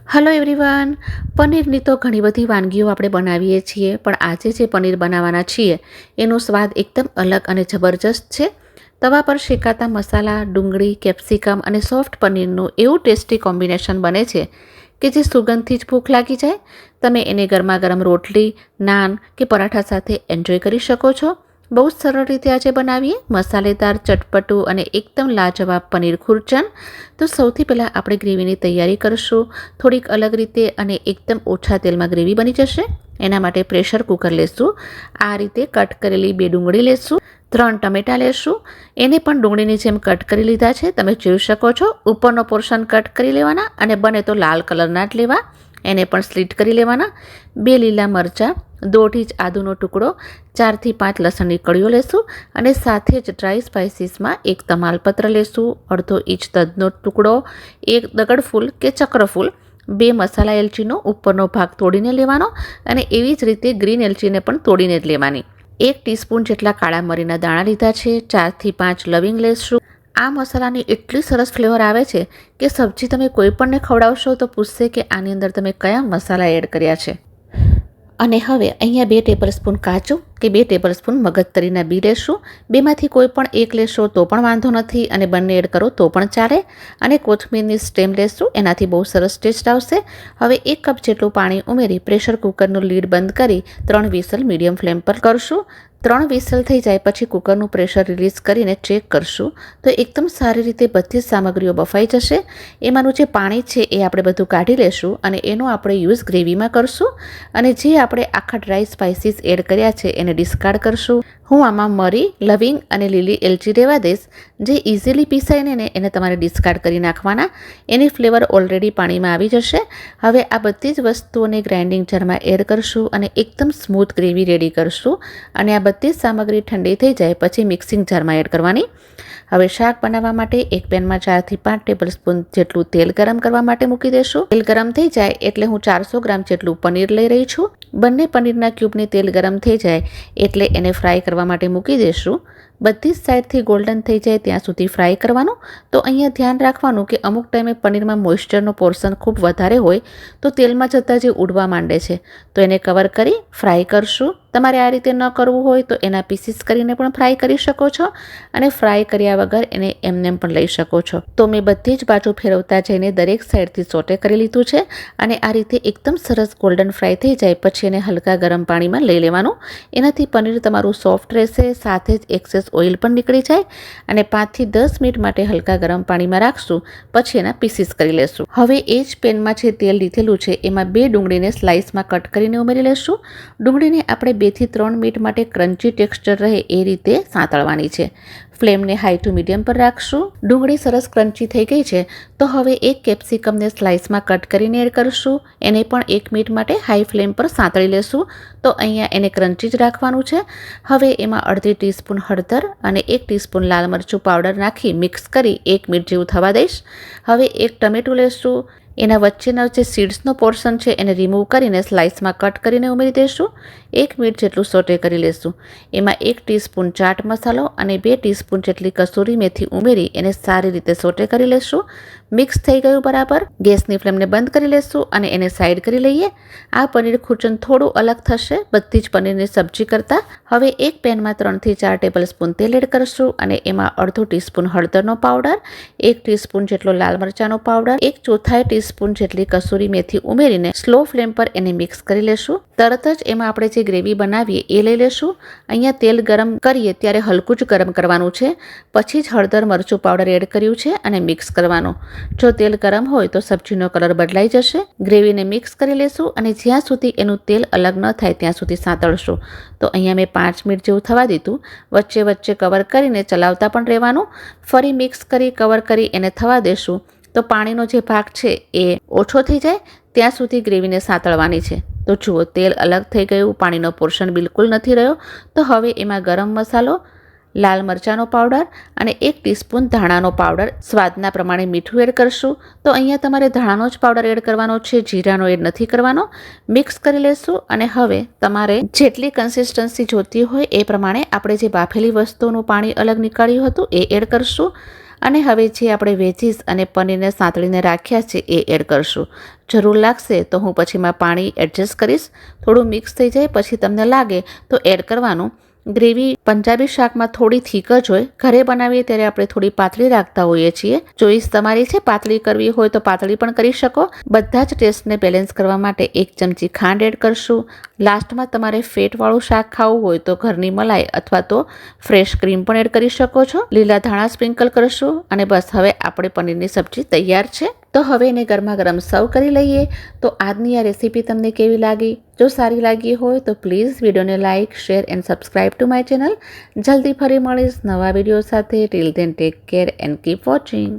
Hello everyone. પનીરની તો ઘણી બધી વાનગીઓ આપણે બનાવીએ છીએ, પણ આજે જે પનીર બનાવવાના છીએ એનો સ્વાદ એકદમ અલગ અને જબરજસ્ત છે. તવા પર શેકાતા મસાલા, ડુંગળી, કેપ્સિકમ અને સોફ્ટ પનીરનું એવું ટેસ્ટી કોમ્બિનેશન બને છે કે જે સુગંધથી જ ભૂખ લાગી જાય. તમે એને ગરમા ગરમ રોટલી, નાન કે પરાઠા સાથે એન્જોય કરી શકો છો. બહુ જ સરળ રીતે આજે બનાવીએ મસાલેદાર, ચટપટું અને એકદમ લાજવાબ પનીર ખુરચન. તો સૌથી પહેલાં આપણે ગ્રેવીની તૈયારી કરીશું થોડીક અલગ રીતે અને એકદમ ઓછા તેલમાં ગ્રેવી બની જશે. એના માટે પ્રેશર કુકર લેશું. આ રીતે કટ કરેલી 2 ડુંગળી લેશું, 3 ટમેટાં લેશું. એને પણ ડુંગળીની જેમ કટ કરી લીધા છે. તમે જોઈ શકો છો ઉપરનો પોર્શન કટ કરી લેવાના અને બને તો લાલ કલરના જ લેવા. એને પણ સ્લીટ કરી લેવાના. 2 લીલા મરચાં, 1/2 ઇંચ આદુનો ટુકડો, 4 થી 5 લસણની કળીઓ લેશું અને સાથે જ ડ્રાય સ્પાઇસીસમાં 1 તમાલપત્ર લેશું, 1/2 ઇંચ તજનો ટુકડો, 1 દગડફૂલ કે ચક્રફૂલ, 2 મસાલા એલચીનો ઉપરનો ભાગ તોડીને લેવાનો અને એવી જ રીતે ગ્રીન એલચીને પણ તોડીને જ લેવાની. 1 ટીસ્પૂન જેટલા કાળા મરીના દાણા લીધા છે, 4 થી 5 લવિંગ લેશું. આ મસાલાની એટલી સરસ ફ્લેવર આવે છે કે સબ્જી તમે કોઈ પણને ખવડાવશો તો પૂછશે કે આની અંદર તમે કયા મસાલા એડ કર્યા છે. અને હવે અહીંયા 2 ટેબલસ્પૂન કાજુ કે 2 ટેબલસ્પૂન મગજતરીના બી લેશું. બેમાંથી કોઈ પણ એક લેશો તો પણ વાંધો નથી અને બંને એડ કરો તો પણ ચાલે. અને કોથમીરની સ્ટેમ લેશું, એનાથી બહુ સરસ ટેસ્ટ આવશે. હવે 1 કપ જેટલું પાણી ઉમેરી પ્રેશર કુકરનું લીડ બંધ કરી 3 વિસલ મીડિયમ ફ્લેમ પર કરશું. 3 વિસલ થઈ જાય પછી કુકરનું પ્રેશર રિલીઝ કરીને ચેક કરશું તો એકદમ સારી રીતે બધી જ સામગ્રીઓ બફાઈ જશે. એમાંનું જે પાણી છે એ આપણે બધું કાઢી લેશું અને એનો આપણે યુઝ ગ્રેવીમાં કરશું. અને જે આપણે આખા ડ્રાય સ્પાઇસીસ એડ કર્યા છે એને ડિસ્કાર્ડ કરશું. હું આમાં મરી, લવિંગ અને લીલી એલચી રહેવા દઈશ. જે ઇઝીલી પીસાય ને એને તમારે ડિસ્કાર્ડ કરી નાખવાના. એની ફ્લેવર ઓલરેડી પાણીમાં આવી જશે. હવે આ બધી જ વસ્તુઓને ગ્રાઇન્ડિંગ જારમાં એડ કરશું અને એકદમ સ્મૂથ ગ્રેવી રેડી કરશું. અને આ બધી જ સામગ્રી ઠંડી થઈ જાય પછી મિક્સિંગ જારમાં એડ કરવાની. હવે શાક બનાવવા માટે એક પેનમાં 4 થી 5 ટેબલસ્પૂન જેટલું તેલ ગરમ કરવા માટે મૂકી દેશું. તેલ ગરમ થઈ જાય એટલે હું 400 ગ્રામ જેટલું પનીર લઈ રહી છું. બંને પનીરના ક્યુબને તેલ ગરમ થઈ જાય એટલે એને ફ્રાય કરવા માટે મૂકી દેશું. બધી જ સાઈડથી ગોલ્ડન થઈ જાય ત્યાં સુધી ફ્રાય કરવાનું. તો અહીંયા ધ્યાન રાખવાનું કે અમુક ટાઈમે પનીરમાં મોઇસ્ચરનો પોર્શન ખૂબ વધારે હોય તો તેલમાં જતાં જે ઉડવા માંડે છે તો એને કવર કરી ફ્રાય કરશું. તમારે આ રીતે ન કરવું હોય તો એના પીસીસ કરીને પણ ફ્રાય કરી શકો છો અને ફ્રાય કર્યા વગર એને એમનેમ પણ લઈ શકો છો. તો મેં બધી જ બાજુ ફેરવતા જઈને દરેક સાઈડથી સોટે કરી લીધું છે અને આ રીતે એકદમ સરસ ગોલ્ડન ફ્રાય થઈ જાય પછી એને હલકા ગરમ પાણીમાં લઈ લેવાનું. એનાથી પનીર તમારું સોફ્ટ રહેશે, સાથે જ એક્સેસ ઓઇલ પણ નીકળી જાય. અને 5 થી 10 મિનિટ માટે હલકા ગરમ પાણીમાં રાખશું પછી એના પીસીસ કરી લેશું. હવે એ જ પેનમાં જે તેલ લીધેલું છે એમાં 2 ડુંગળીને સ્લાઇસમાં કટ કરીને ઉમેરી લેશું. ડુંગળીને આપણે 2 થી 3 મિનિટ માટે ક્રન્ચી ટેક્સચર રહે એ રીતે સાંતળવાની છે. ફ્લેમને હાઈ ટુ મીડિયમ પર રાખશું. ડુંગળી સરસ ક્રન્ચી થઈ ગઈ છે તો હવે 1 કેપ્સિકમને સ્લાઇસમાં કટ કરીને એડ કરશું. એને પણ 1 મિનિટ માટે હાઈ ફ્લેમ પર સાંતળી લેશું. તો અહીંયા એને ક્રન્ચી જ રાખવાનું છે. હવે એમાં 1/2 ટીસ્પૂન હળદર અને 1 ટીસ્પૂન લાલ મરચું પાવડર નાખી મિક્સ કરી 1 મિનિટ જેવું થવા દઈશ. હવે 1 ટમેટું લેશું. એના વચ્ચેનો જે સીડ્સનો પોર્શન છે એને રિમૂવ કરીને સ્લાઇસમાં કટ કરીને ઉમેરી દઈશું. 1 મિનિટ જેટલું સોટે કરી લેશું. એમાં 1 ટીસ્પૂન ચાટ મસાલો અને 2 ટીસ્પૂન જેટલી કસૂરી મેથી ઉમેરી એને સારી રીતે સોટે કરી લેશું. મિક્સ થઈ ગયું બરાબર. ગેસની ફ્લેમને બંધ કરી લેશું અને એને સાઈડ કરી લઈએ. આ પનીર ખુરચન થોડું અલગ થશે બધી જ પનીરની સબ્જી કરતાં. હવે એક પેનમાં 3 થી 4 ટેબલસ્પૂન તેલ એડ કરશું અને એમાં 1/2 ટીસ્પૂન હળદરનો પાવડર, 1 ટીસ્પૂન જેટલો લાલ મરચાંનો પાવડર, 1/4 ટીસ્પૂન જેટલી કસૂરી મેથી ઉમેરીને સ્લો ફ્લેમ પર એને મિક્સ કરી લેશું. તરત જ એમાં આપણે જે ગ્રેવી બનાવીએ એ લઈ લેશું. અહીંયા તેલ ગરમ કરીએ ત્યારે હલકું જ ગરમ કરવાનું છે. પછી જ હળદર મરચું પાવડર એડ કર્યું છે અને મિક્સ કરવાનું. જો તેલ ગરમ હોય તો સબ્જીનો કલર બદલાઈ જશે. ગ્રેવીને મિક્સ કરી લેશું અને જ્યાં સુધી એનું તેલ અલગ ન થાય ત્યાં સુધી સાંતળશું. તો અહીંયા મેં 5 મિનિટ જેવું થવા દીધું. વચ્ચે વચ્ચે કવર કરીને ચલાવતા પણ રહેવાનું. ફરી મિક્સ કરી કવર કરી એને થવા દેશું. તો પાણીનો જે ભાગ છે એ ઓછો થઈ જાય ત્યાં સુધી ગ્રેવીને સાંતળવાની છે. તો જુઓ તેલ અલગ થઈ ગયું, પાણીનો પોર્શન બિલકુલ નથી રહ્યો. તો હવે એમાં ગરમ મસાલો, લાલ મરચાંનો પાવડર અને 1 ટીસ્પૂન ધાણાનો પાવડર, સ્વાદના પ્રમાણે મીઠું એડ કરશું. તો અહીંયા તમારે ધાણાનો જ પાવડર એડ કરવાનો છે, જીરાનો એડ નથી કરવાનો. મિક્સ કરી લેશું અને હવે તમારે જેટલી કન્સિસ્ટન્સી જોતી હોય એ પ્રમાણે આપણે જે બાફેલી વસ્તુઓનું પાણી અલગ નીકાળ્યું હતું એ એડ કરશું. અને હવે જે આપણે વેજીસ અને પનીરને સાંતળીને રાખ્યા છે એ એડ કરશું. જરૂર લાગશે તો હું પછીમાં પાણી એડજસ્ટ કરીશ. થોડું મિક્સ થઈ જાય પછી તમને લાગે તો એડ કરવાનું. ગ્રેવી પંજાબી શાકમાં થોડી થીક જ હોય. ઘરે બનાવીએ ત્યારે આપણે થોડી પાતળી રાખતા હોઈએ છીએ. ચોઈસ તમારી છે, પાતળી કરવી હોય તો પાતળી પણ કરી શકો. બધા જ ટેસ્ટને બેલેન્સ કરવા માટે 1 ચમચી ખાંડ એડ કરશું. લાસ્ટમાં તમારે ફેટવાળું શાક ખાવું હોય તો ઘરની મલાઈ અથવા તો ફ્રેશ ક્રીમ પણ એડ કરી શકો છો. લીલા ધાણા સ્પ્રિંકલ કરશું અને બસ હવે આપણે પનીરની સબ્જી તૈયાર છે. તો હવે એને ગરમા ગરમ સર્વ કરી લઈએ. તો આજની આ રેસીપી તમને કેવી લાગી? જો સારી લાગી હોય તો પ્લીઝ વિડીયોને like, share and subscribe to my channel. જલ્દી ફરી મળીશ નવા વિડીયો સાથે. Till then take care and keep watching.